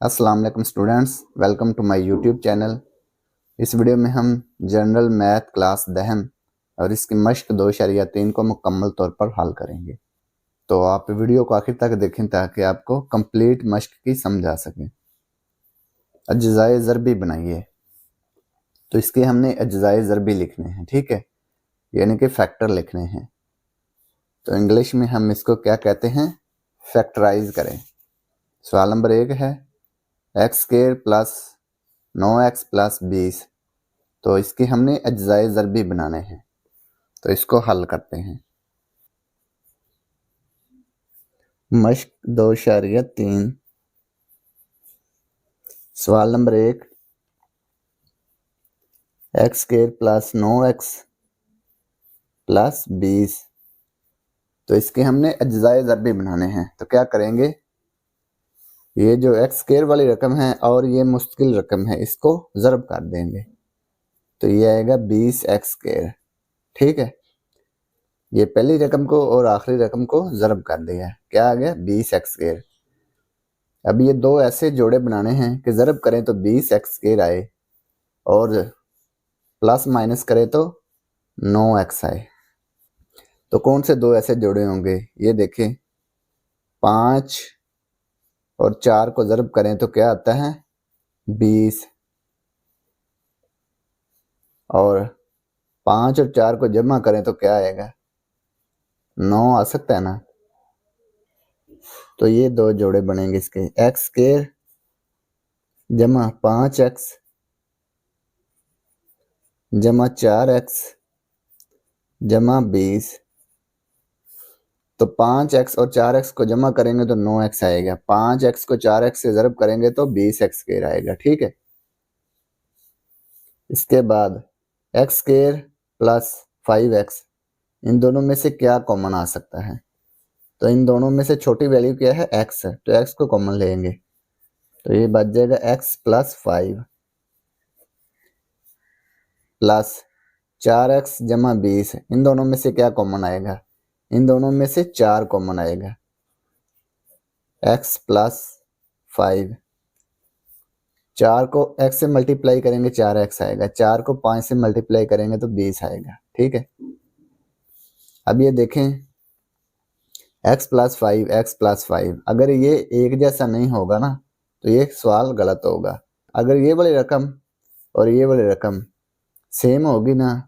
अस्सलाम वालेकुम students, welcome to my YouTube channel. इस वीडियो में हम जनरल मैथ क्लास दहम और इसकी मश्क 2.3 को मुकम्मल तौर पर हल करेंगे। तो आप वीडियो को आखिर तक देखें ताकि आपको कंप्लीट मश्क की समझ आ सके। अज्जाए ज़रबी बनाइए, तो इसके हमने अज्जाए ज़रबी लिखने हैं, ठीक है, यानी कि फैक्टर लिखने हैं। तो इंग्लिश में हम इसको क्या कहते हैं, फैक्टराइज करें। सवाल नंबर 1 है x² प्लस 9x प्लस 20। तो इसके हमने अज्जाए ज़रबी बनाने हैं, तो इसको हल करते हैं। मश्क 2.3। सवाल number 1 x² plus 9x plus 20। तो इसके हमने अज्जाए ज़रबी बनाने हैं, तो क्या करेंगे, ये जो x² वाली रकम है और ये मुस्तकिल रकम है, इसको ज़रब कर देंगे, तो ये आएगा 20x², ठीक है। ये पहली रकम को और आखिरी रकम को ज़रब कर दिया, क्या आ गया 20x²। अब ये दो ऐसे जोड़े बनाने हैं कि ज़रब करें तो 20x² आए और प्लस माइनस करें तो 9x आए। तो कौन से दो ऐसे जोड़े होंगे, ये देखें, 5 और 4 को ज़रब करें तो क्या आता है 20, और 5 और 4 को जमा करें तो क्या आएगा 9 आ सकता है ना। तो ये दो जोड़े बनेंगे इसके, x² जमा 5x जमा 4x जमा 20। तो 5x और 4x को जमा करेंगे तो 9x आएगा, 5x को 4x से ज़रब करेंगे तो 20x² आएगा, ठीक है। इसके बाद x² प्लस 5x, इन दोनों में से क्या कॉमन आ सकता है, तो इन दोनों में से छोटी वैल्यू क्या है x है, तो x को कॉमन लेंगे, तो ये बच जाएगा x प्लस 5 प्लस 4x जमा 20। इन दोनों में से क्या कॉमन आएगा, इन दोनों में से 4 कॉमन आएगा, x प्लस 5। 4 को x से मल्टीप्लाई करेंगे 4x आएगा, 4 को 5 से मल्टीप्लाई करेंगे तो 20 आएगा, ठीक है। अब ये देखें x प्लस 5, अगर ये एक जैसा नहीं होगा ना तो ये सवाल गलत होगा। अगर ये वाली रकम और ये वाली रकम सेम होगी ना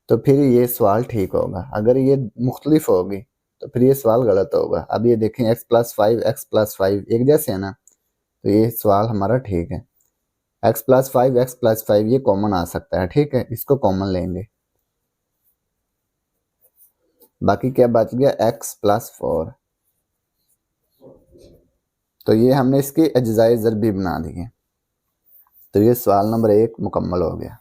तो फिर ये सवाल ठीक होगा, अगर ये मुख्तलिफ होगी तो फिर ये सवाल गलत होगा। अब ये देखें x प्लस 5 एक जैसे है ना, तो ये सवाल हमारा ठीक है। x प्लस 5 ये कॉमन आ सकता है, ठीक है, इसको कॉमन लेंगे। बाकी क्या बच गया x प्लस 4। तो ये हमने इसके अज्जाए ज़रबी बना दिए, तो ये सवाल नंबर 1 मुकम्मल हो गया।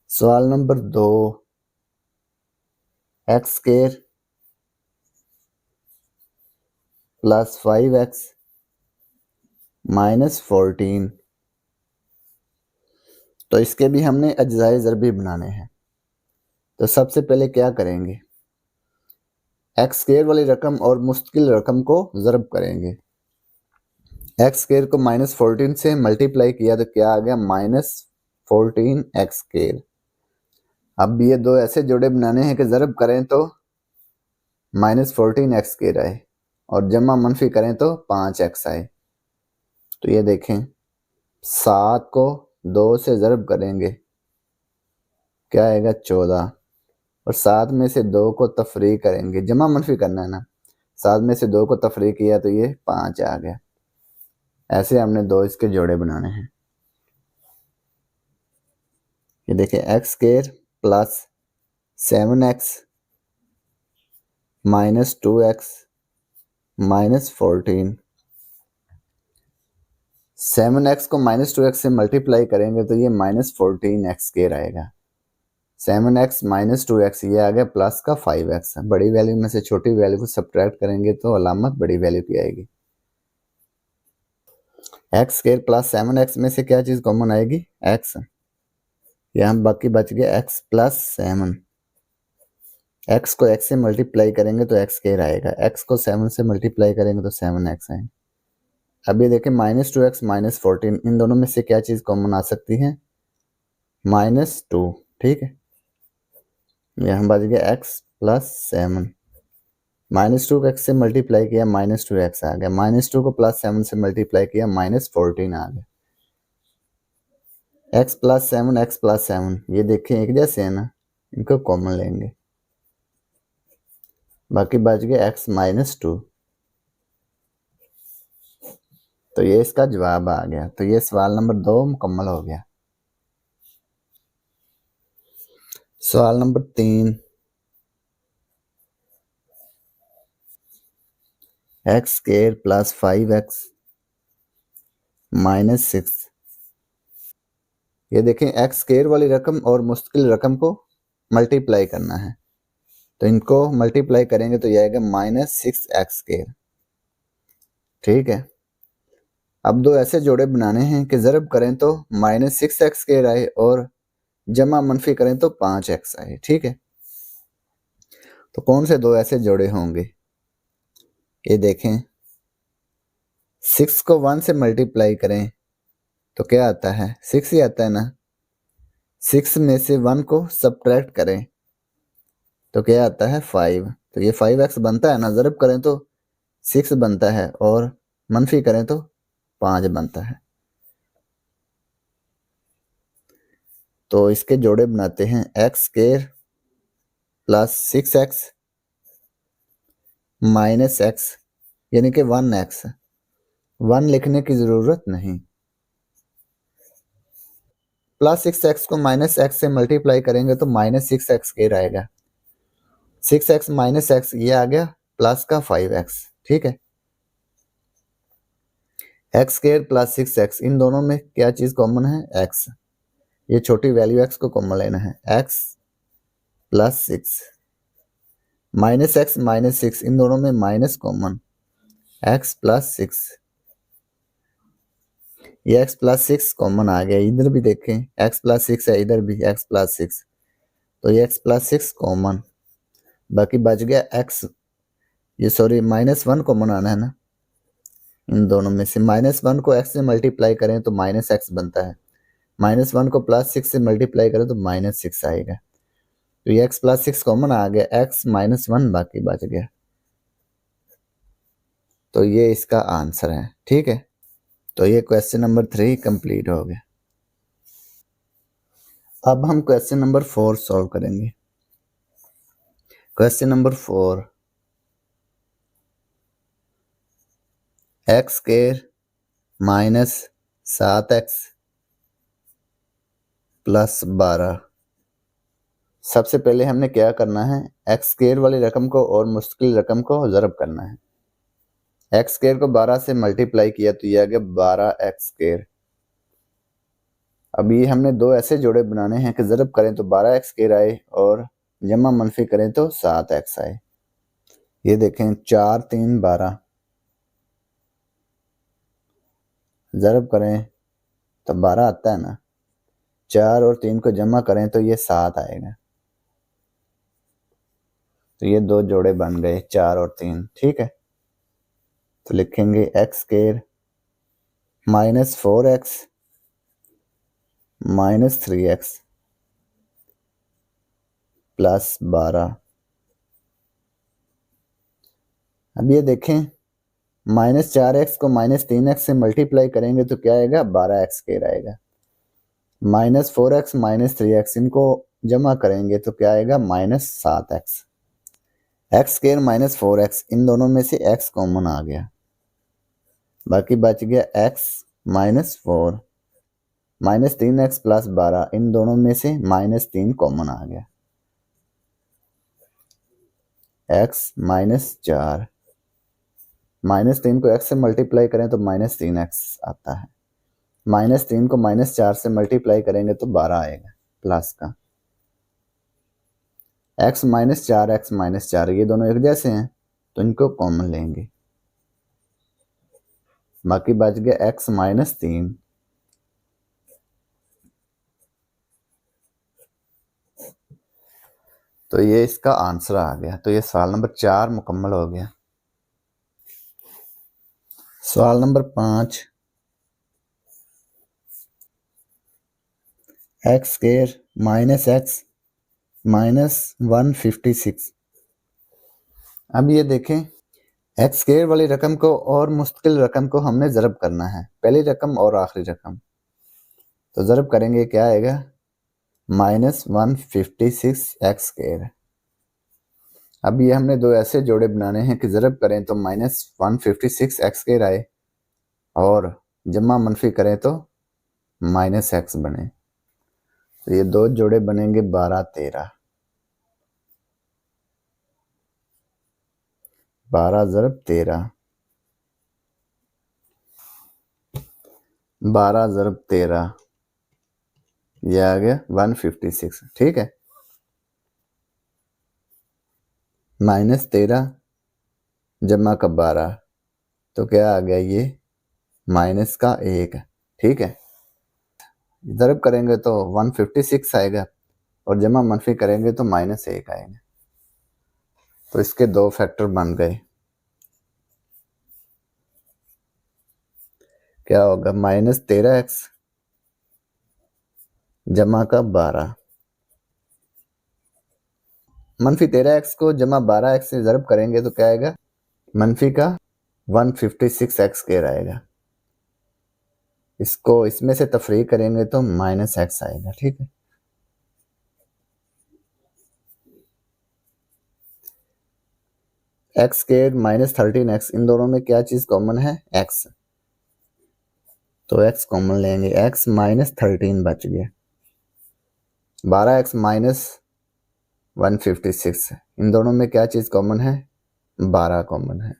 सवाल number 2 x² plus 5x minus 14। तो इसके भी हमने अज्जाए ज़रबी बनाने हैं, तो सबसे पहले क्या करेंगे, x² वाली रकम और मुस्तकिल रकम को ज़रब करेंगे। x² को -14 से मल्टीप्लाई किया तो क्या आ गया -14x²। अब ये दो ऐसे जोड़े बनाने हैं कि ज़रब करें तो -14x² आए और जमा मनफी करें तो 5x आए। तो ये देखें 7 को 2 से ज़रब करेंगे क्या आएगा 14, और 7 में से 2 को तफरी करेंगे, जमा मनफी करना है ना, 7 में से 2 को तफरी किया तो ये 5 आ गया। ऐसे हमने दो इसके जोड़े बनाने हैं। ये देखिए x² plus 7x minus 2x minus 14। 7x को -2x से मल्टीप्लाई करेंगे तो ये -14x² आएगा। 7x माइनस 2x ये आ गया प्लस का 5x। बड़ी वैल्यू में से छोटी वैल्यू को सब्ट्रैक्ट करेंगे तो अलामत बड़ी वैल्यू की आएगी। x² प्लस 7x में से क्या चीज़ कॉमन आएगी, x। यहाँ बाकी बच गया x प्लस 7। एक्स को एक्स से मल्टीप्लाई करेंगे तो एक्स स्क्वायर आएगा, एक्स को 7 से मल्टीप्लाई करेंगे तो 7x आएगा। अब ये देखें -2x -14, इन दोनों में से क्या चीज़ कॉमन आ सकती है? -2, ठीक है। यहाँ बच गया x + 7, -2 को x से मल्टीप्लाई किया -2x आ गया, -2 को +7 से मल्टीप्लाई किया -14 आ गया। x + 7 x + 7 ये देखें एक जैसे है ना, इनको कॉमन लेंगे, बाकी बच गया x -2। तो ये इसका जवाब आ गया। तो ये सवाल नंबर 2 मुकम्मल हो गया। सवाल नंबर 3, x² + 5x -6। ये देखें x² वाली रकम और मुस्तकिल रकम को मल्टीप्लाई करना है, तो इनको मल्टीप्लाई करेंगे तो ये आएगा -6x², ठीक है। अब दो ऐसे जोड़े बनाने हैं कि ज़रब करें तो -6x² आए और जमा मनफी करें तो 5x आए, ठीक है। तो कौन से दो ऐसे जोड़े होंगे? ये देखें, 6 को 1 से मल्टीप्लाई करें तो क्या आता है? 6 ही आता है ना। 6 में से 1 को सब्ट्रैक्ट करें तो क्या आता है? 5। तो ये 5x बनता है ना, ज़रब करें तो 6 बनता है और मनफी करें तो 5 बनता है। तो इसके जोड़े बनाते हैं, x² + 6x -x यानी कि 1x। 1 लिखने की ज़रूरत नहीं। +6x को -x से मल्टीप्लाई करेंगे तो -6x² आएगा। 6x -x ये आ गया प्लस का 5x, ठीक है। x² + 6x इन दोनों में क्या चीज़ कॉमन है? x। ये छोटी वैल्यू x को कॉमन लेना है, x + 6 -x -6 इन दोनों में माइनस कॉमन, x + 6। ये x + 6 कॉमन आ गया, इधर भी देखें x + 6 है, इधर भी x + 6, तो ये x + 6 कॉमन, बाकी बच गया x, ये सॉरी -1 कॉमन आना है ना, इन दोनों में से -1 को x से मल्टीप्लाई करें तो -x बनता है, -1 को +6 से मल्टीप्लाई करें तो -6 आएगा। तो ये x + 6 कॉमन आ गया, x -1 बाकी बच गया। तो ये इसका आंसर है, ठीक है। तो ये क्वेश्चन नंबर 3 कंप्लीट हो गया। अब हम क्वेश्चन नंबर 4 सॉल्व करेंगे। Question number 4, x² -7x + 12। सबसे पहले हमने क्या करना है? x² वाली रकम को और मुस्तकिल रकम को ज़रब करना है। x² को 12 से मल्टीप्लाई किया तो ये आ गया 12x²। अब ये हमने दो ऐसे जोड़े बनाने हैं कि ज़रब करें तो 12x² आए और जमा मनफी करें तो 7x आए। ये देखें 4 3 12, ज़रब करें तो 12 आता है ना, 4 और 3 को जमा करें तो ये 7 आएगा। तो ये दो जोड़े बन गए 4 और 3, ठीक है। तो लिखेंगे x² -4x -3x + 12। अब ये देखें, -4x को -3x से मल्टीप्लाई करेंगे तो क्या आएगा? 12x² आएगा। -4x -3x इनको जमा करेंगे तो क्या आएगा? -7x। x² -4x इन दोनों में से x कॉमन आ गया, बाकी बच गया x -4, -3x + 12 इन दोनों में से -3 कॉमन आ गया, x -4, -3 को x से मल्टीप्लाई करें तो -3x आता है, -3 को -4 से मल्टीप्लाई करेंगे तो 12 आएगा प्लस का, x -4 x -4 ये दोनों एक जैसे हैं तो इनको कॉमन लेंगे, बाकी बच गया x -3। तो ये इसका आंसर आ गया। तो ये सवाल नंबर 4 मुकम्मल हो गया। सवाल number 5, x square minus x minus 156। अब ये देखें, एक्स स्क्वायर वाली रकम को और मुस्तकिल रकम को हमने ज़रब करना है, पहली रकम और आखिरी रकम। तो ज़रब करेंगे, क्या आएगा, -156 एक्स स्क्वायर। अब ये हमने दो ऐसे जोड़े बनाने हैं कि ज़रब करें तो -156 एक्स स्क्वायर आए और जमा मनफी करें तो -x बने। तो ये दो जोड़े बनेंगे 12 13। 12 ज़रब 13, 12 ज़रब 13, ये आ गया 156। ठीक है, -13 जमा का 12, तो क्या आ गया, ये माइनस का 1। ठीक है, ज़रब करेंगे तो 156 आएगा और जमा मनफी करेंगे तो -1 आएगा। तो इसके दो फैक्टर बन गए। क्या होगा, -13x जमा का 12, -13x को जमा 12x से ज़रब करेंगे तो क्या आएगा, मनफी का 156x स्क्वायर आएगा। इसको इसमें से तफरीक करेंगे तो -x आएगा। ठीक है, एक्स स्क्वायर -13x, इन दोनों में क्या चीज़ कॉमन है, x। तो x कॉमन लेंगे, x -13 बच गया। 12x -156, इन दोनों में क्या चीज़ कॉमन है, 12 कॉमन है।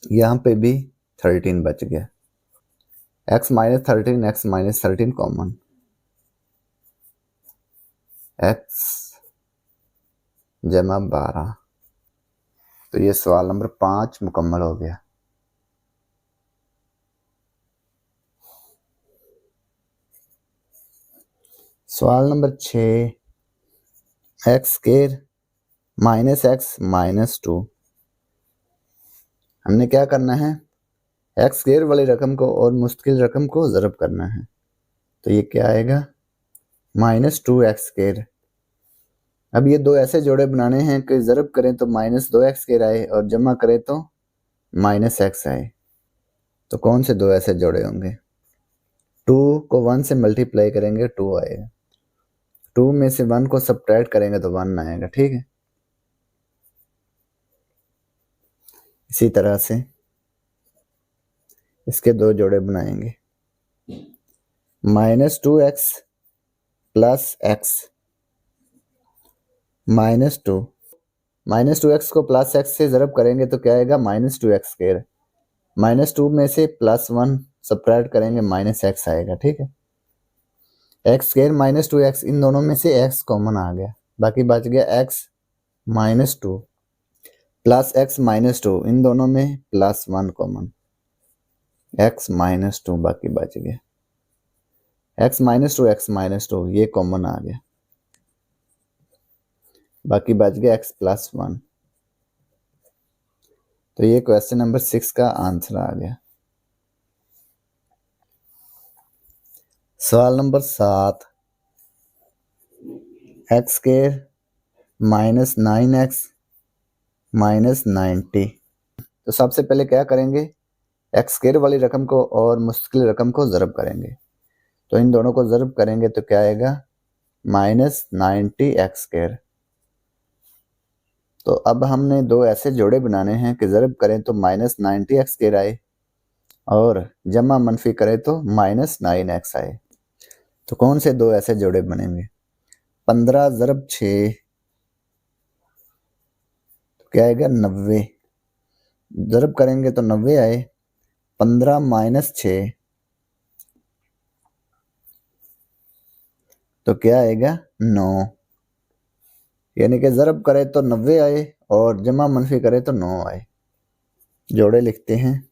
यहाँ पे भी 13 बच गया। x -13 कॉमन, x जमा 12। तो ये सवाल नंबर 5 मुकम्मल हो गया। सवाल नंबर 6, एक्स स्क्वायर -x -2। हमने क्या करना है, एक्स स्क्वायर वाली रकम को और मुश्किल रकम को ज़रब करना है। तो ये क्या आएगा, -2x स्क्वायर। अब ये दो ऐसे जोड़े बनाने हैं कि ज़रब करें तो -2x स्क्वायर आए और जमा करें तो -x आए। तो कौन से दो ऐसे जोड़े होंगे, 2 को 1 से मल्टीप्लाई करेंगे 2 आएगा, 2 में से 1 को सब्ट्रैक्ट करेंगे तो 1 आएगा। ठीक है, इसी तरह से इसके दो जोड़े बनाएंगे, -2x प्लस x -2, -2x को प्लस x से ज़रब करेंगे तो क्या आएगा, -2x स्क्वायर। -2 में से +1 सब्ट्रैक्ट करेंगे -x आएगा। ठीक है, x स्क्वायर -2x, इन दोनों में से x कॉमन आ गया, बाकी बच गया x -2 प्लस x -2, इन दोनों में +1 कॉमन, x -2 बाकी बच गया, x -2 ये कॉमन आ गया, बाकी बच गया x +1। तो ये क्वेश्चन नंबर 6 का आंसर आ गया। सवाल नंबर 7, एक्स स्क्वायर -9x -90। तो सबसे पहले क्या करेंगे, एक्स स्क्वायर वाली रकम को और मुश्किल रकम को ज़रब करेंगे। तो इन दोनों को ज़रब करेंगे तो क्या आएगा, -90x स्क्वायर। तो अब हमने दो ऐसे जोड़े बनाने हैं कि ज़रब करें तो -90x स्क्वायर आए और जमा मनफी करें तो -9x आए। तो कौन से दो ऐसे जोड़े बनेंगे, 15 ज़रब 6, तो क्या आएगा, 90। ज़रब करेंगे तो 90 आए, 15 - 6, तो क्या आएगा, 9। यानी कि ज़रब करे तो 90 आए और जमा मनफी करे तो 9 आए। जोड़े लिखते हैं,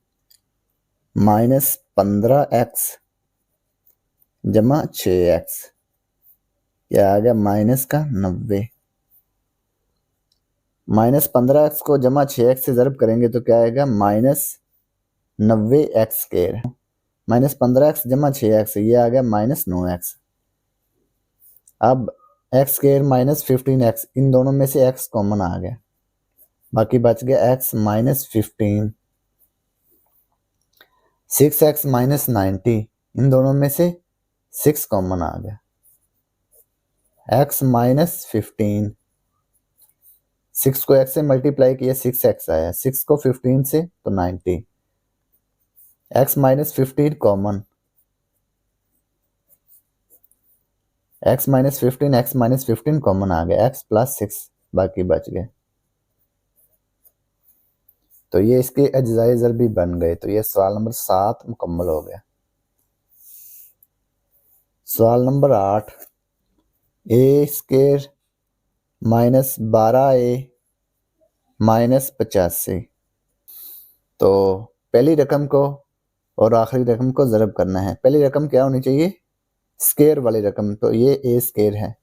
-15x जमा 6x, क्या आ गया माइनस का 90। माइनस 15x को जमा 6x से ज़रब करेंगे तो क्या आएगा minus 90x square. Minus 15x जमा 6x, ये आ गया माइनस 9x। अब एक्स स्क्वायर माइनस 15x, इन दोनों में से x कॉमन आ गया, बाकी बच गया x माइनस 15। 6x माइनस 90, इन दोनों में से 6 कॉमन आ गया, x माइनस 15। 6 को x से मल्टीप्लाई किया 6x आया, 6 को 15 से तो 90। x minus 15 common, x minus 15, x minus 15 common आ गया, x प्लस 6 बाकी बच गए। तो ये इसके अज्जाए ज़रबी बन गए। तो ये सवाल नंबर 7 मुकम्मल हो गया। सवाल नंबर 8, ए स्क्वायर माइनस 12a माइनस 85। तो पहली रकम को और आखिरी रकम को ज़रब करना है। पहली रकम क्या होनी चाहिए, स्क्वायर वाली रकम, तो ये ए स्क्वायर है,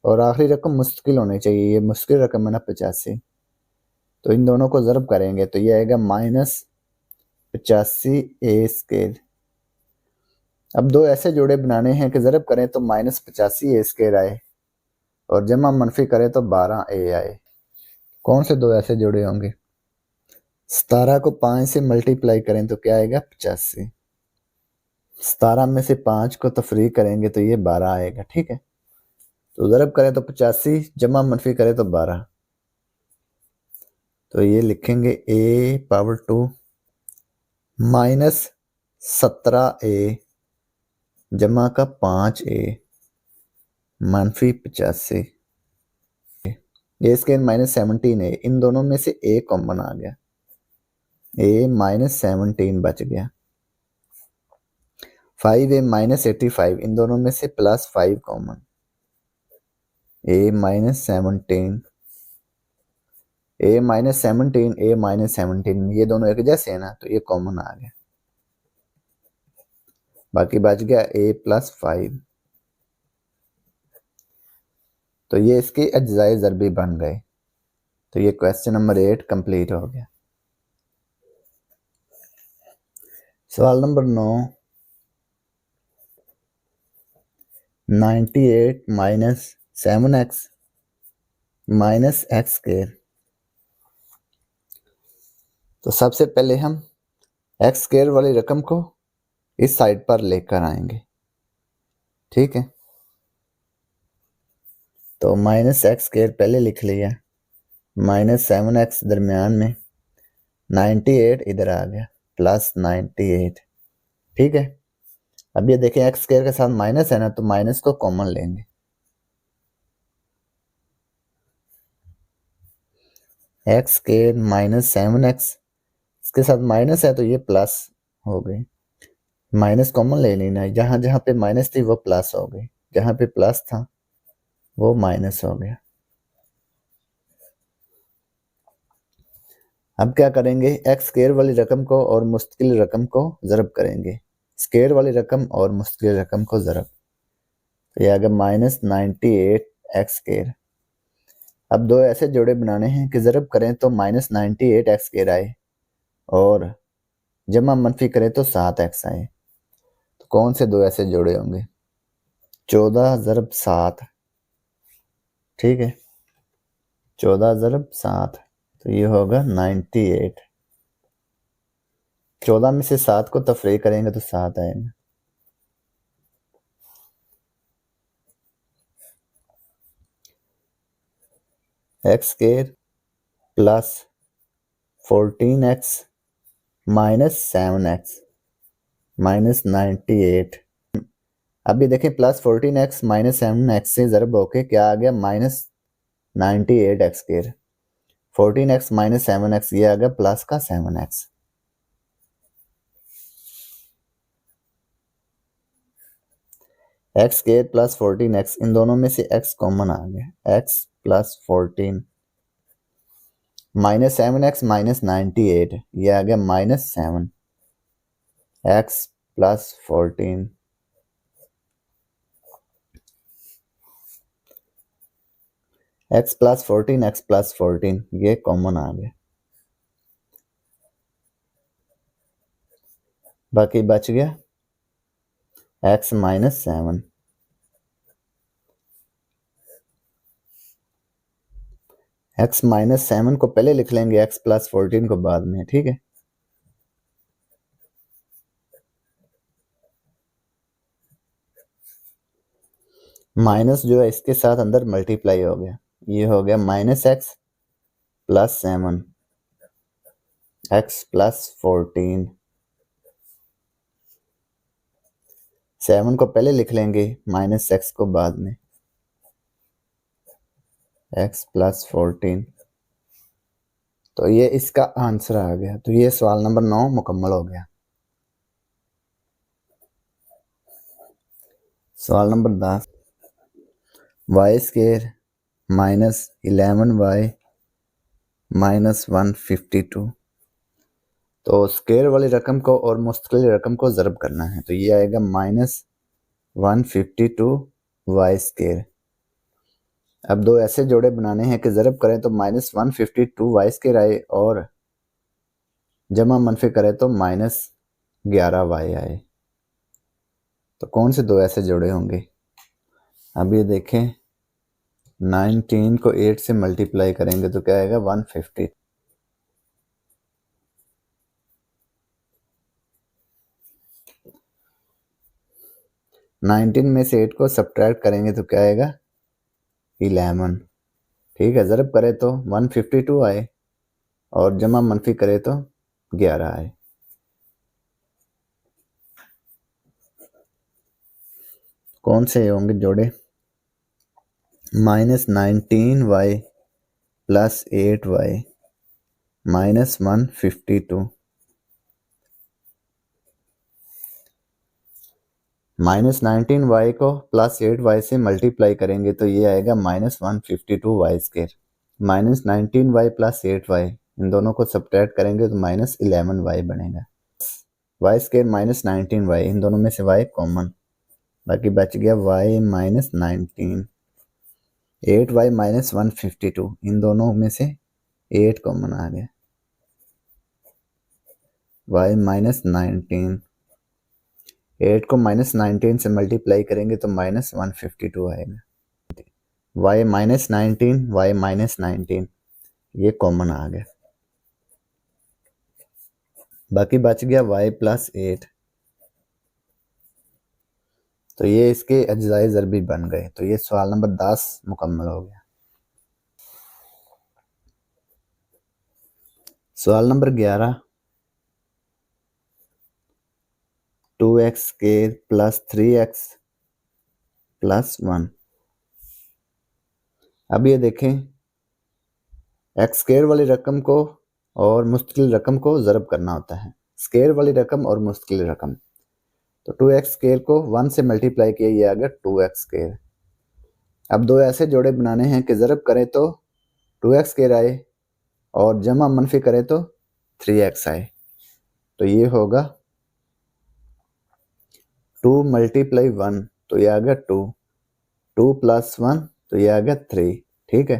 और आखिरी रकम मुस्तकिल होनी चाहिए, ये मुश्किल रकम है ना 85। तो इन दोनों को ज़रब करेंगे तो ये आएगा माइनस 85 ए स्क्वायर। अब दो ऐसे जोड़े बनाने हैं कि ज़रब करें तो माइनस 85 ए स्क्वायर आए और जमा मनफी करें तो 12a आए। कौन से दो ऐसे जोड़े होंगे, 17 को 5 से मल्टीप्लाई करें तो क्या आएगा 85। 17 में से 5 को तफरीक करेंगे तो ये 12 आएगा। ठीक है, तो ज़रब करें तो 85, जमा मनफी करें तो 12। तो ये लिखेंगे a पावर 2 माइनस 17a जमा का 5a मनफी 85। ये स्क्वायर माइनस 17 है, इन दोनों में से a कॉमन आ गया, a माइनस 17 बच गया। 5a माइनस 85, इन दोनों में से plus 5 common, a minus 17, a minus 17, a minus 17, ये दोनों एक जैसे है ना, तो ये कॉमन आ गया, बाकी बच गया a प्लस 5। तो ये इसके अज्जाए ज़रबी बन गए। तो ये क्वेश्चन नंबर 8 कंप्लीट हो गया। सवाल number 9, 98 minus 7x minus x square. तो सबसे पहले हम एक्स स्क्वायर वाली रकम को इस साइड पर लेकर आएंगे। ठीक है, तो माइनस एक्स स्क्वायर पहले लिख लिया, माइनस 7x दरमियान में, 98 इधर आ गया, प्लस 98। ठीक है, अब ये देखें एक्स स्क्वायर के साथ माइनस है ना, तो माइनस को कॉमन लेंगे, एक्स स्क्वायर माइनस 7x, इसके साथ माइनस है तो ये प्लस हो गई, माइनस कॉमन ले लेना है, जहां जहां पे माइनस थी वो प्लस हो गई, जहां पे प्लस था वो माइनस हो गया। अब क्या करेंगे, एक्स स्क्वायर वाली रकम को और मुस्तकिल रकम को ज़रब करेंगे, स्क्वायर वाली रकम और मुस्तकिल रकम को ज़रब, तो ये आ गया माइनस 98 एक्स स्क्वायर। अब दो ऐसे जोड़े बनाने हैं कि ज़रब करें तो माइनस 98 एक्स स्क्वायर आए और जमा मनफी करें तो 7x आए। तो कौन से दो ऐसे जोड़े होंगे, 14 ज़रब 7। ठीक है, 14 ज़रब 7, तो ये होगा 98। 14 में से 7 को तफरीक करेंगे तो 7 आएगा। X square plus 14x minus 7x minus 98। अभी देखें प्लस 14x माइनस 7x से ज़रब होके क्या आ गया minus 98 x square. 14x minus 7x, ये आ गया प्लस का 7x। X square plus 14x, इन दोनों में से x कॉमन आ गया, x plus 14 minus 7x minus 98, ये आ गया minus 7 x plus 14। x plus 14 ये कॉमन आ गया। बाकी बच गया x माइनस 7। x माइनस 7 को पहले लिख लेंगे, x प्लस 14 को बाद में, ठीक है। माइनस जो है इसके साथ अंदर मल्टीप्लाई हो गया, ये हो गया minus x plus 7 x plus 14। 7 को पहले लिख लेंगे, माइनस एक्स को बाद में, x प्लस 14। तो ये इसका आंसर आ गया। तो ये सवाल नंबर 9 मुकम्मल हो गया। सवाल number 10, y square minus 11y minus 152। तो स्केयर वाली रकम को और मुस्तकिल रकम को ज़रब करना है। तो ये आएगा माइनस 152 वाई स्केयर। अब दो ऐसे जोड़े बनाने हैं कि ज़रब करें तो माइनस 152 वाई स्केयर आए और जमा मनफी करें तो माइनस 11 वाई आए। तो कौन से दो ऐसे जोड़े होंगे? अब ये देखें, 19 को 8 से मल्टीप्लाई करेंगे तो क्या आएगा 150। नाइनटीन में से 8 को सब्ट्रैक्ट करेंगे तो क्या आएगा 11। ठीक है, ज़रब करें तो 152 आए और जमा मनफी करे तो 11 आए। कौन से होंगे जोड़े? Minus 19y plus 8y minus 152। Minus 19y को प्लस 8y से मल्टीप्लाई करेंगे तो ये आएगा minus 152 y square. Minus 19y plus 8y, इन दोनों को सब्ट्रैक्ट करेंगे तो माइनस 11y बनेगा। वाई स्केयर माइनस 19y, इन दोनों में से y कॉमन, बाकी बच गया y माइनस 19। 8y माइनस 152, इन दोनों में से 8 कॉमन आ गया, y माइनस 19। 8 को माइनस 19 से मल्टीप्लाई करेंगे तो माइनस 152 आएगा। y माइनस 19, y माइनस 19 ये कॉमन आ गया, बाकी बच गया y प्लस 8। तो ये इसके अज्जाए ज़रबी बन गए। तो ये सवाल नंबर 10 मुकम्मल हो गया। सवाल number 11, 2x square plus 3x plus 1। अब ये देखें, एक्स स्क्वायर वाली रकम को और मुस्तकिल रकम को ज़रब करना होता है, स्क्वायर वाली रकम और मुस्तकिल रकम। तो 2x स्क्वायर को 1 से मल्टीप्लाई किया, ये आ गया 2x स्क्वायर। अब दो ऐसे जोड़े बनाने हैं कि ज़रब करें तो 2x स्क्वायर आए और जमा मनफी करें तो 3x आए। तो ये होगा 2 मल्टीप्लाई 1, तो ये आ गया 2, 2 प्लस 1 तो ये आ गया 3। ठीक है,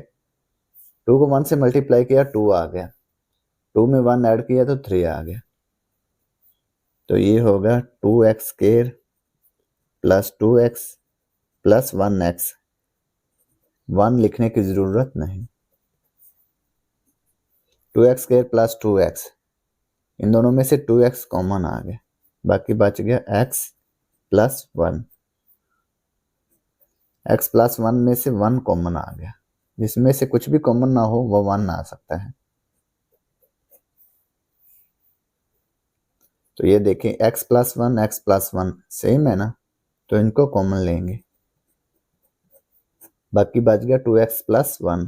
2 को 1 से मल्टीप्लाई किया 2 आ गया, 2 में 1 ऐड किया तो 3 आ गया। तो ये होगा 2x square plus 2x plus 1x। 1 लिखने की ज़रूरत नहीं। 2x स्क्वायर प्लस 2x, इन दोनों में से 2x कॉमन आ गया, बाकी बच गया x प्लस 1। x प्लस 1 में से 1 कॉमन आ गया, जिसमें से कुछ भी कॉमन ना हो वो 1 आ सकता है। तो ये देखें, x प्लस 1 सेम है ना, तो इनको कॉमन लेंगे, बाकी बच गया 2x प्लस 1।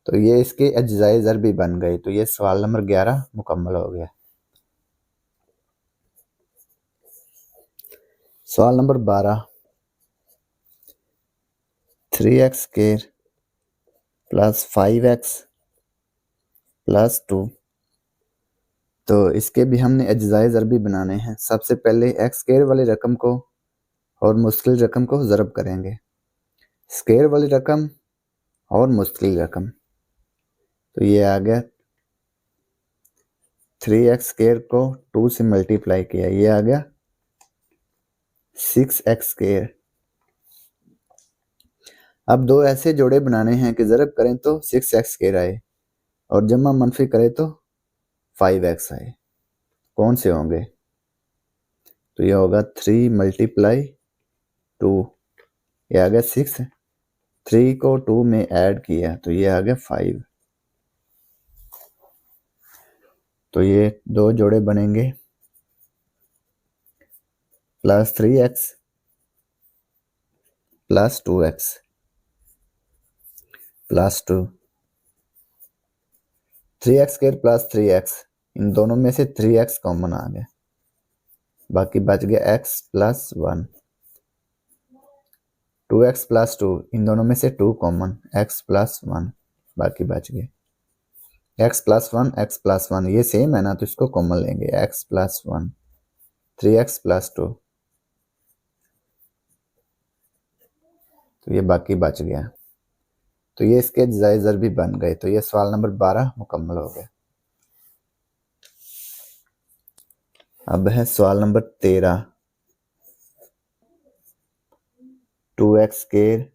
तो ये इसके अज्जाए ज़रबी बन गए। तो ये सवाल नंबर 11 मुकम्मल हो गया। सवाल number 12, 3x square plus 5x plus 2। तो इसके भी हमने अज्जाए ज़रबी बनाने हैं। सबसे पहले x स्क्वायर वाली रकम को और मुश्किल रकम को ज़रब करेंगे। स्क्वायर वाली रकम और मुश्किल रकम, तो ये आ गया 3x स्क्वायर को 2 से मल्टीप्लाई किया, ये आ गया 6x स्क्वायर। अब दो ऐसे जोड़े बनाने हैं कि ज़रब करें तो 6x स्क्वायर आए और जमा मनफी करें तो 5x आए। कौन से होंगे? तो ये होगा 3 मल्टीप्लाई 2, ये आ गया 6, 3 को 2 में ऐड किया तो ये आ गया 5। तो ये दो जोड़े बनेंगे plus 3x plus 2x plus 2, 3x square plus 3x, इन दोनों में से 3x कॉमन आ गया, बाकी बच गया x प्लस 1, 2x प्लस 2, इन दोनों में से 2 कॉमन, x प्लस 1, बाकी बच गया x प्लस 1, x प्लस 1, ये सेम है ना तो इसको कॉमन लेंगे, x प्लस 1, 3x प्लस 2, तो ये बाकी बच गया। तो ये इसके अज्जाए ज़र भी बन गए। तो ये सवाल नंबर 12 मुकम्मल हो गया। अब है सवाल number 13, 2x square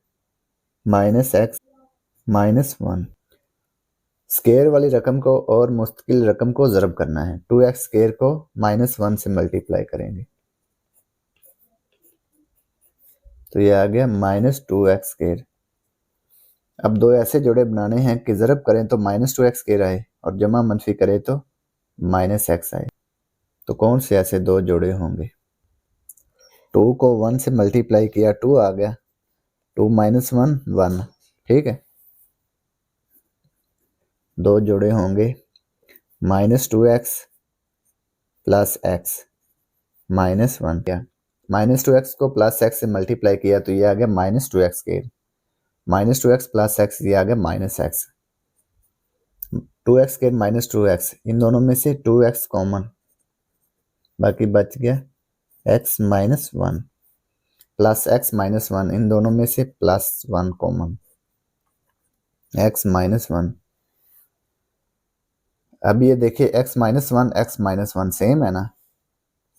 minus x minus 1। Square वाली रकम को और मुस्तकिल रकम को ज़रब करना है। 2x स्क्वायर को -1 से मल्टीप्लाई करेंगे तो ये आ गया -2x स्क्वायर। अब दो ऐसे जोड़े बनाने हैं कि ज़रब करें तो -2x स्क्वायर आए और जमा मनफी करें तो -x आए। तो कौन से ऐसे दो जोड़े होंगे? 2 को 1 से मल्टीप्लाई किया 2 आ गया, 2 - 1 1, ठीक है। दो जोड़े होंगे -2x प्लस x -1, क्या -2x को प्लस x से मल्टीप्लाई किया तो ये आ गया -2x square, -2x plus x, ये आ गया -x, 2x स्क्वायर -2x, इन दोनों में से 2x कॉमन, बाकी बच गया x -1 प्लस x -1, इन दोनों में से +1 कॉमन, x -1। अब ये देखिए x -1 सेम है ना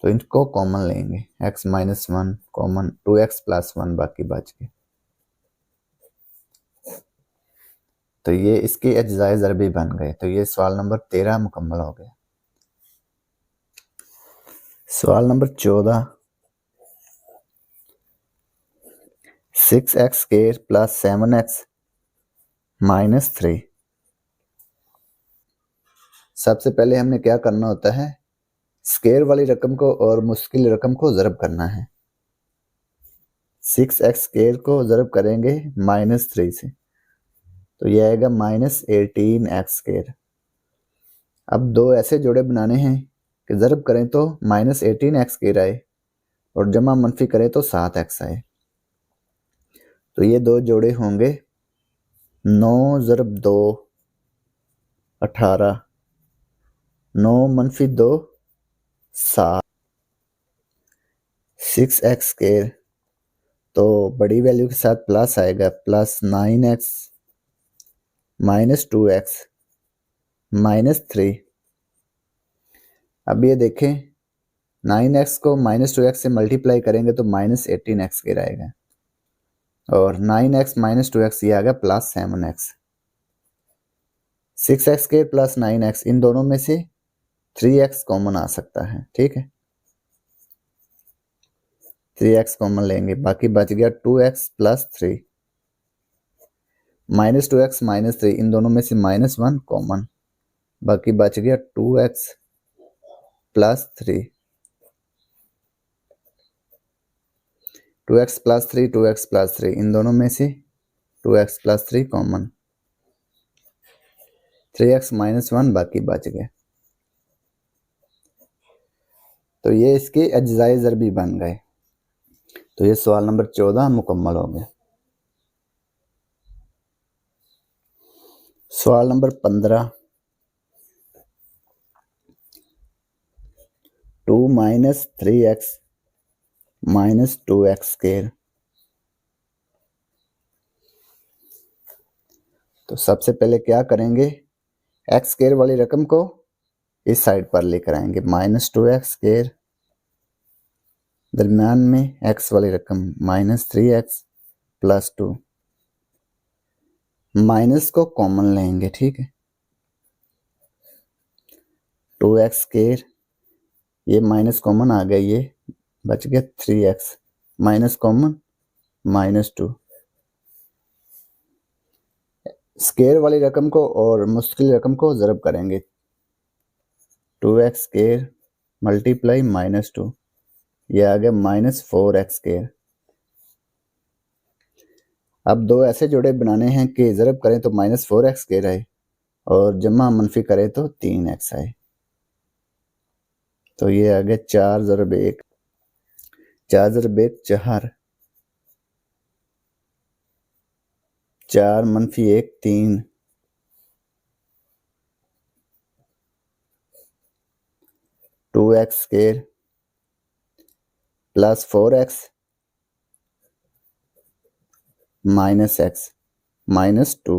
तो इनको कॉमन लेंगे, x -1 कॉमन, 2x प्लस 1, बाकी बच गए। तो ये इसके अज्जाए ज़रबी बन गए। तो ये सवाल नंबर 13 मुकम्मल हो गया। सवाल number 14, 6x square plus 7x minus 3। सबसे पहले हमने क्या करना होता है, स्क्वायर वाली रकम को और मुश्किल रकम को ज़रब करना है। 6x स्क्वायर को ज़रब करेंगे -3 से तो यह आएगा -18x स्क्वायर। अब दो ऐसे जोड़े बनाने हैं कि ज़रब करें तो -18x स्क्वायर आए और जमा मनफी करें तो 7x आए। तो ये दो जोड़े होंगे 9 ज़रब 2 18, 9 - 2 7, 6x स्क्वायर तो बड़ी वैल्यू के साथ प्लस आएगा, प्लस 9x -2x -3। अब ये देखें 9x को -2x से मल्टीप्लाई करेंगे तो -18x स्क्वायर आएगा और 9x -2x ये आ गया +7x। 6x square plus 9x, इन दोनों में से 3x कॉमन आ सकता है, ठीक है। 3x कॉमन लेंगे, बाकी बच गया 2x प्लस 3, -2x -3, इन दोनों में से -1 कॉमन, बाकी बच गया 2x plus 3, 2x plus 3, 2x plus 3, इन दोनों में से 2x प्लस 3 कॉमन, 3x -1, बाकी बच गया। तो ये इसके अज्जाए ज़रबी बन गए। तो ये सवाल नंबर 14 मुकम्मल हो गया। सवाल नंबर 15, 2 - 3x -2x स्क्वायर। तो सबसे पहले क्या करेंगे, एक्स स्क्वायर वाली रकम को इस साइड पर लेकर आएंगे, -2x², दरम्यान में एक्स वाली रकम -3x + 2, माइनस को कॉमन लेंगे, ठीक है। 2x², ये माइनस कॉमन आ गया, ये बच गया 3x, माइनस कॉमन -2। स्क्वायर वाली रकम को और मुश्किल रकम को ज़रब करेंगे, 2x² × -2, ये आ गया -4x²। अब दो ऐसे जोड़े बनाने हैं कि ज़रब करें तो -4x² आए और जमा मनफी करें तो 3x आए। तो ये आ गया 4 × 1, 4 × 1 4, 4 - 1 3, 2x² + 4x -x -2,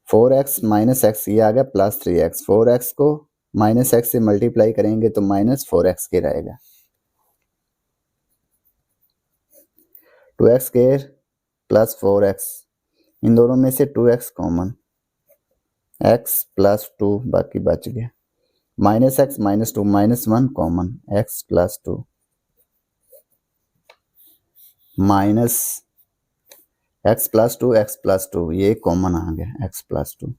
4x -x, ये आ गया +3x। 4x को -x से मल्टीप्लाई करेंगे तो -4x² रहेगा। 2x² + 4x, इन दोनों में से 2x कॉमन, x + 2 बाकी बच गया, -x -2 -1 common, x + 2, minus x + 2 x + 2, ये कॉमन आ गया, x + 2,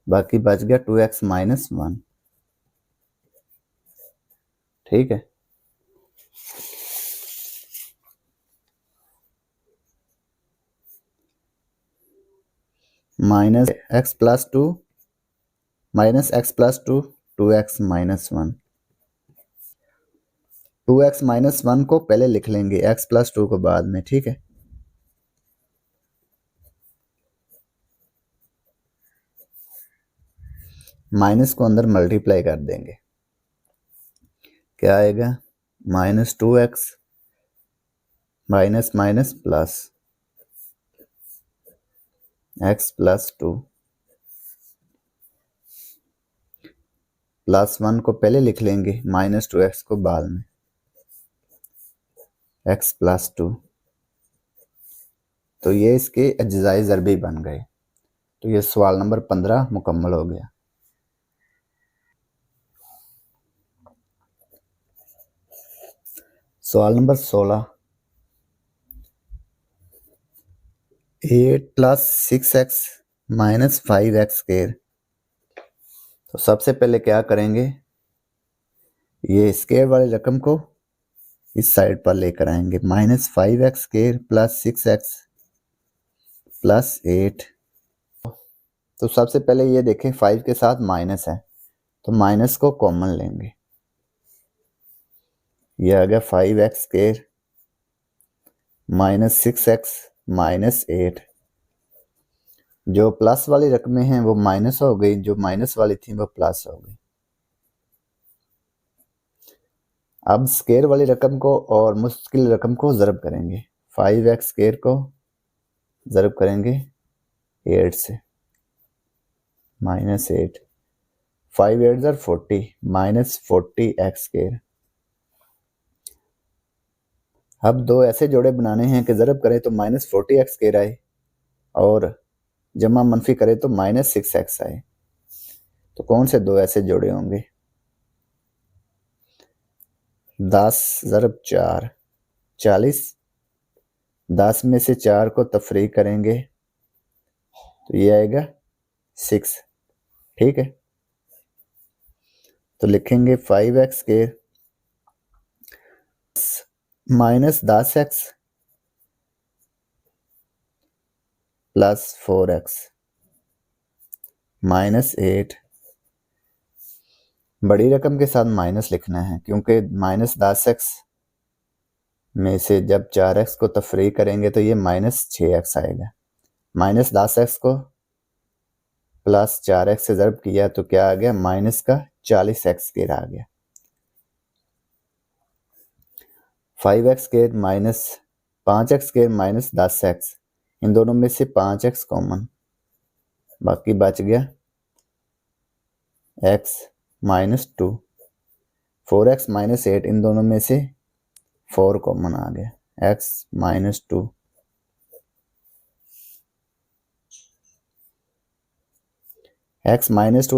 बाकी बच गया 2x - 1, ठीक है। -x + 2 -x + 2 2x - 1, 2x - 1 को पहले लिख लेंगे, x + 2 को बाद में, ठीक है। माइनस को अंदर मल्टीप्लाई कर देंगे, क्या आएगा, -2x माइनस प्लस x + 2, +1 को पहले लिख लेंगे, -2x को बाद में, x + 2। तो ये इसके अज्जाई ज़रबी बन गए। तो ये सवाल नंबर 15 मुकम्मल हो गया। सवाल नंबर 16, 8 + 6x - 5x²। तो सबसे पहले क्या करेंगे, ये स्क्वायर वाली रकम को इस साइड पर लेकर आएंगे, -5x² + 6x + 8। तो सबसे पहले ये देखें 5 के साथ माइनस है, तो माइनस को कॉमन लेंगे, ये आ गया 5x² -6x -8। जो प्लस वाली रकमें हैं वो माइनस हो गई, जो माइनस वाली थी वो प्लस हो गई। अब स्क्वायर वाली रकम को और मुश्किल रकम को ज़रब करेंगे, 5x² को ज़रब करेंगे 8 से, -8, 5 8 = 40, -40x²। अब दो ऐसे जोड़े बनाने हैं कि ज़रब करें तो -40x² आए और जमा मनफी करें तो -6x आए। तो कौन से दो ऐसे जोड़े होंगे, 10 × 4 40, 10 में से 4 को तफरीक करेंगे तो ये आएगा 6, ठीक है। तो लिखेंगे 5x² -10x + 4x -8। बड़ी रकम के साथ माइनस लिखना है क्योंकि -10x में से जब 4x को तफरीक करेंगे तो ये -6x आएगा। -10x को +4x से ज़रब किया तो क्या आ गया, -40x² आ गया। 5x² 5x square minus 10x, इन दोनों में से 5x कॉमन, बाकी बच गया x माइनस 2। 4x माइनस 8, इन दोनों में से 4 कॉमन आ गया, x माइनस 2। x माइनस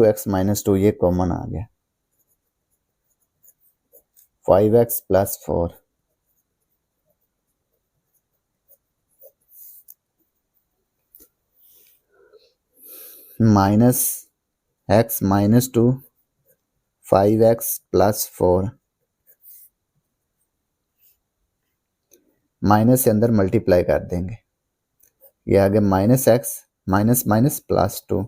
2 ये कॉमन आ गया, 5x plus 4 minus x minus 2 5x plus 4, minus से अंदर मल्टीप्लाई कर देंगे, ये आ गया minus x minus minus plus 2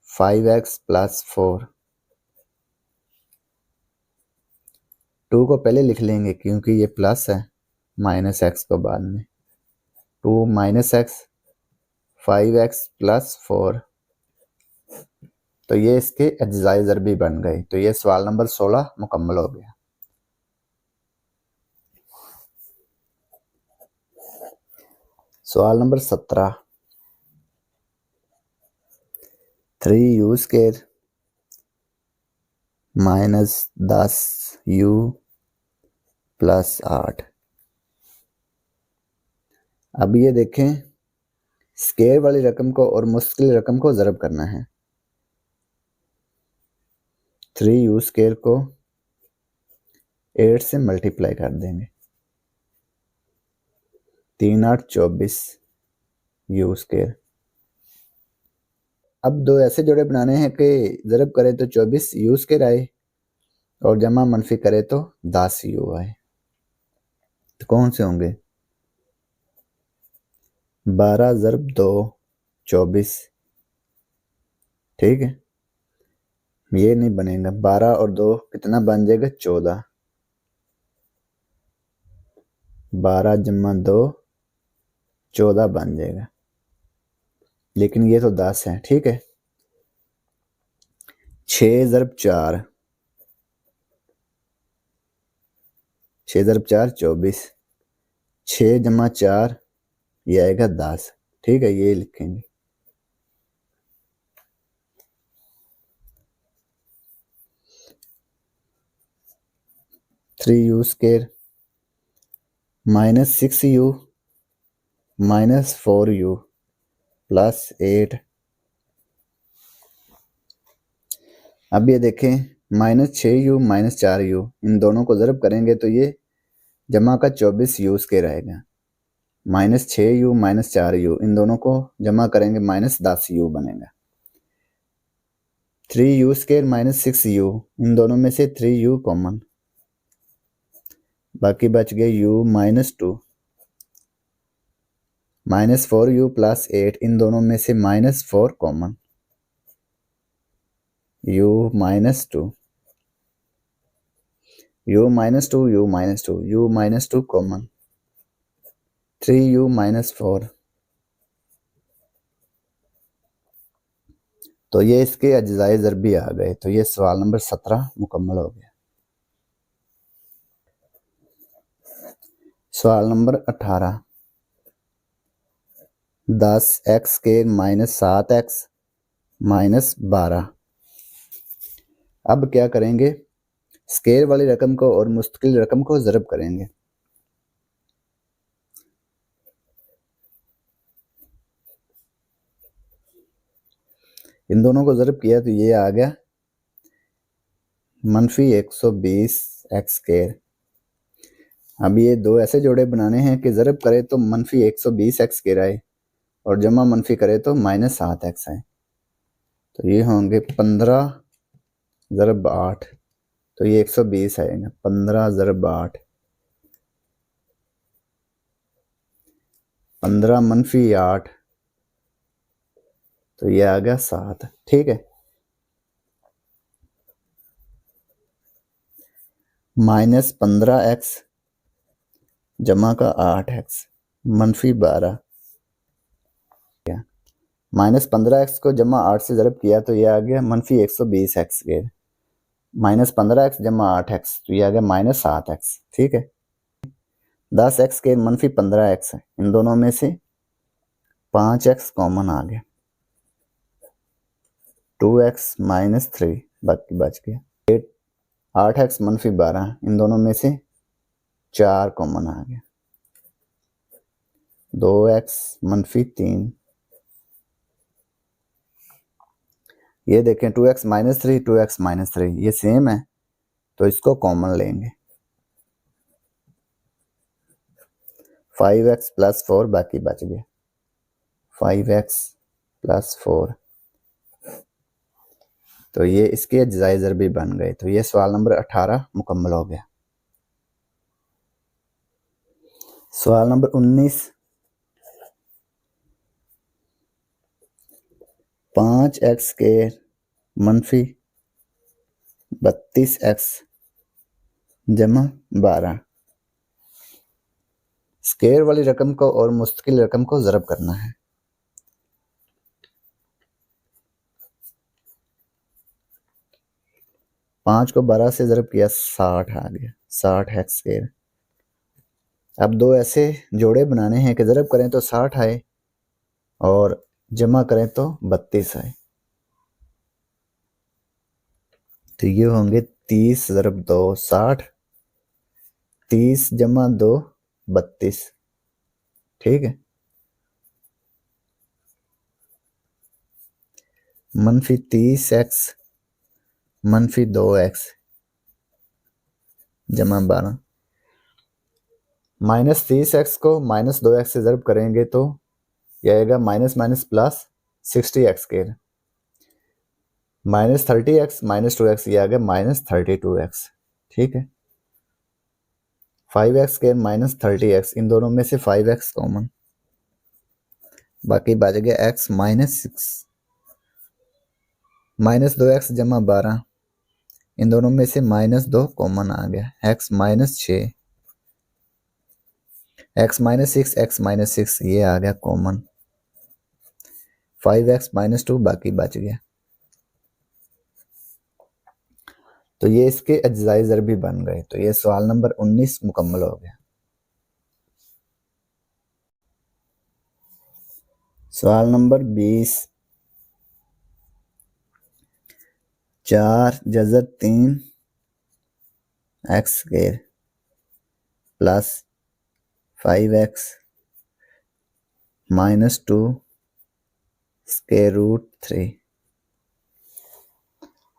5x plus 4। 2 को पहले लिख लेंगे क्योंकि ये प्लस है, माइनस x को बाद में, 2 माइनस x 5x प्लस 4। तो ये इसके अज्जाए ज़रबी बन गए। तो ये सवाल नंबर 16 मुकम्मल हो गया। सवाल number 17, 3u square minus 10u plus 8। अब ये देखें, स्क्वायर वाली रकम को और मुश्किल रकम को ज़रब करना है। 3u स्क्वायर को 8 से मल्टीप्लाई कर देंगे, 3 8 24 u स्क्वायर। अब दो ऐसे जोड़े बनाने हैं कि ज़रब करें तो 24 u स्क्वायर आए और जमा मनफी करे तो 10 u आए। तो कौन से होंगे? 12 ज़रब 2 24, ठीक है, ये नहीं बनेगा। 12 और 2 कितना बन जाएगा? 14। 12 जमा 2 14 बन जाएगा, लेकिन ये तो 10 है, ठीक है। 6 ज़रब 4, 6 ज़रब 4 24, 6 जमा 4 ये आएगा 10, ठीक है, ये लिखेंगे। Three you square minus 6u minus 4u plus 8। अब ये देखें, माइनस 6u माइनस 4u, इन दोनों को ज़रब करेंगे तो ये जमा का 24u स्क्वायर आएगा। माइनस 6u माइनस 4u, इन दोनों को जमा करेंगे माइनस 10u बनेगा। 3u स्क्वायर माइनस 6u, इन दोनों में से 3u कॉमन, बाकी बच गए u minus 2। Minus 4u plus 8, इन दोनों में से minus 4 common, u minus 2, u minus 2, u minus 2, u minus 2 common, 3u minus 4। तो ये इसके अज्जाए ज़रबी आ गए। तो ये सवाल नंबर 17 मुकम्मल हो गया। सवाल number 18, 10x square minus 7x minus 12। अब क्या करेंगे, स्क्वायर वाली रकम को और मुस्तकिल रकम को ज़रब करेंगे। इन दोनों को ज़रब किया तो ये आ गया मनफी 120 एक्स स्क्वायर। अब ये दो ऐसे जोड़े बनाने हैं कि ज़रब करे तो मनफी 120 एक्स स्क्वायर आए और जमा मनफी करे तो माइनस 7 एक्स आए। तो ये होंगे 15 ज़रब 8, तो ये 120 आएगा। 15 ज़रब 8, 15 मनफी 8, तो ये आ गया 7, ठीक है। माइनस 15x जमा का 8x मनफी 12, माइनस 15x को जमा 8 से ज़रब किया तो ये आ गया मनफी 120 एक्स स्क्वायर। माइनस 15x जमा 8x, तो ये आ गया माइनस 7x, ठीक है। 10x के मनफी 15x है, इन दोनों में से 5x कॉमन आ गया, 2x माइनस 3 बाकी बच गया। 8x मनफी 12, इन दोनों में से 4 कॉमन आ गया, 2x मनफी 3। ये देखें 2x माइनस 3, 2x माइनस 3 ये सेम है, तो इसको कॉमन लेंगे। 5x प्लस 4 बाकी बच गया, 5x प्लस 4। तो ये इसके अज्जाइज़र भी बन गए। तो ये सवाल नंबर 18 मुकम्मल हो गया। सवाल नंबर 19, 5x स्क्वायर मनफी 32x जमा 12, स्क्वायर वाली रकम को और मुस्तकिल रकम को ज़रब करना है। पाँच को 12 से ज़रब किया 60 आ गया, 60x स्क्वायर। अब दो ऐसे जोड़े बनाने हैं कि ज़रब करें तो 60 आए और जमा करें तो 32 आए। तो ये होंगे 30 ज़रब 2 60, 30 जमा 2 32, ठीक है। मनफी 30x मनफी 2x जमा 12, माइनस 30x को माइनस 2x से ज़रब करेंगे तो यह आएगा minus minus plus 60x square, minus 30x minus 2x ये आ गया माइनस 32x, ठीक है। 5x स्क्वायर माइनस 30x, इन दोनों में से 5x कॉमन, बाकी बच गया x माइनस 6, माइनस 2x जमा 12, इन दोनों में से माइनस 2 कॉमन आ गया, x minus 6, x minus 6, x minus 6 ये आ गया कॉमन, 5x माइनस 2 बाकी बच गया। तो ये इसके अज्जाई ज़र भी बन गए। तो ये सवाल नंबर 19 मुकम्मल हो गया। सवाल नंबर 20, 4 जज़र 3 x square plus 5x minus 2 square root 3।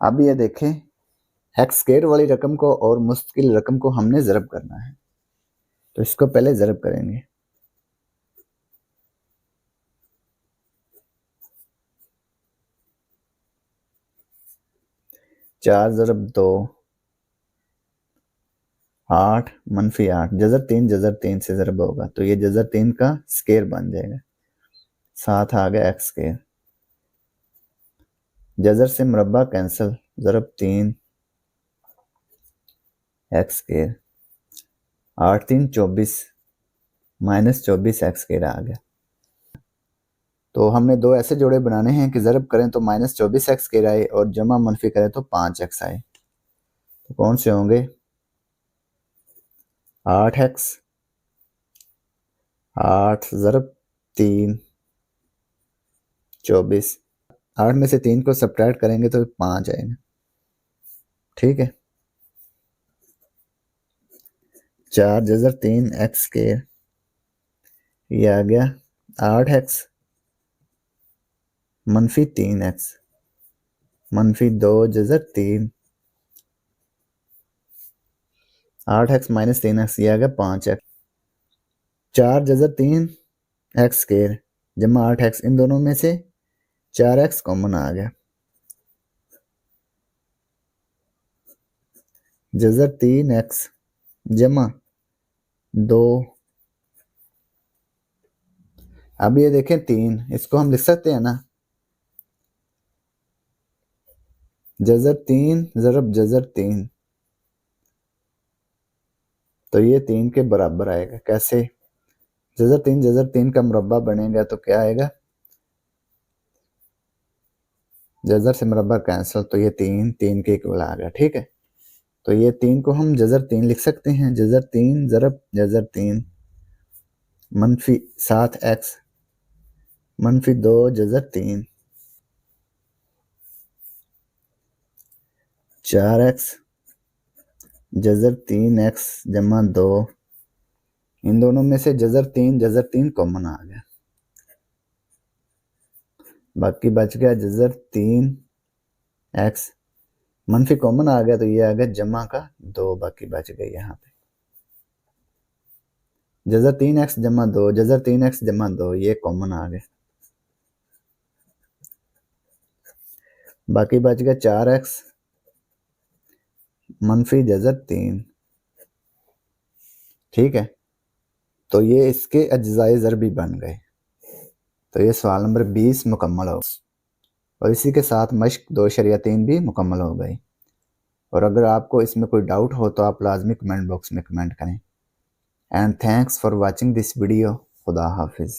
अब ये देखें एक्स स्क्वायर वाली रकम को और मुस्तकिल रकम को हमने ज़रब करना है, तो इसको पहले ज़रब करेंगे। चार ज़रब 2 8 मनफी 8, जज़र 3 से ज़रब होगा तो ये जज़र 3 का स्क्वायर बन जाएगा, साथ आ गया एक्स स्क्वायर, जज़र से मुरब्बा कैंसिल, ज़रब 3 x square, 8 3 24 minus 24 x square आ गया। तो हमने दो ऐसे जोड़े बनाने हैं कि ज़रब करें तो माइनस 24 एक्स स्क्वायर आए और जमा मनफी करें तो 5x आए। तो कौन से होंगे? 8x, 8 ज़रब 3 24, 8 में से 3 को सब्ट्रैक्ट करेंगे तो 5 आएगा, ठीक है। 4 जज़र 3 एक्स स्क्वायर, ये आ गया 8x मनफी 3x मनफी 2 जज़र 3, 8x माइनस 3x ये आ गया 5x, 4 जज़र 3 एक्स स्क्वायर जमा 8x, इन दोनों में से 4x कॉमन आ गया, जज़र 3x जमा 2। अब ये देखें 3, इसको हम लिख सकते हैं ना, जज़र 3 ज़रब जज़र 3, तो ये 3 के बराबर आएगा। कैसे? जज़र 3 का मुरब्बा बनेगा तो क्या आएगा, जज़र से मुरब्बा कैंसिल, तो ये 3 3 के इक्वल आ गया, ठीक है। तो ये 3 को हम जज़र 3 लिख सकते हैं। जज़र 3 ज़रब जज़र 3 -7x -2 जज़र 3 4x जज़र 3x जमा 2। इन दोनों में से जज़र 3 कॉमन आ गया, बाकी बच गया जज़र 3x मनफी कॉमन आ गया तो ये आ गया जमा का 2, बाकी बच गई यहाँ पे जज़र 3x जमा 2, जज़र 3x जमा 2 ये कॉमन आ गए, बाकी बच गया 4x मनफी जज़र 3। ठीक है, तो ये इसके अज्जाए ज़रबी बन गए। तो ये सवाल नंबर 20 मुकम्मल हो, और इसी के साथ मश्क 2.3 भी मुकम्मल हो गई। और अगर आपको इसमें कोई डाउट हो तो आप लाजमी कमेंट बॉक्स में कमेंट करें। And thanks for watching this video. खुदा हाफिज़।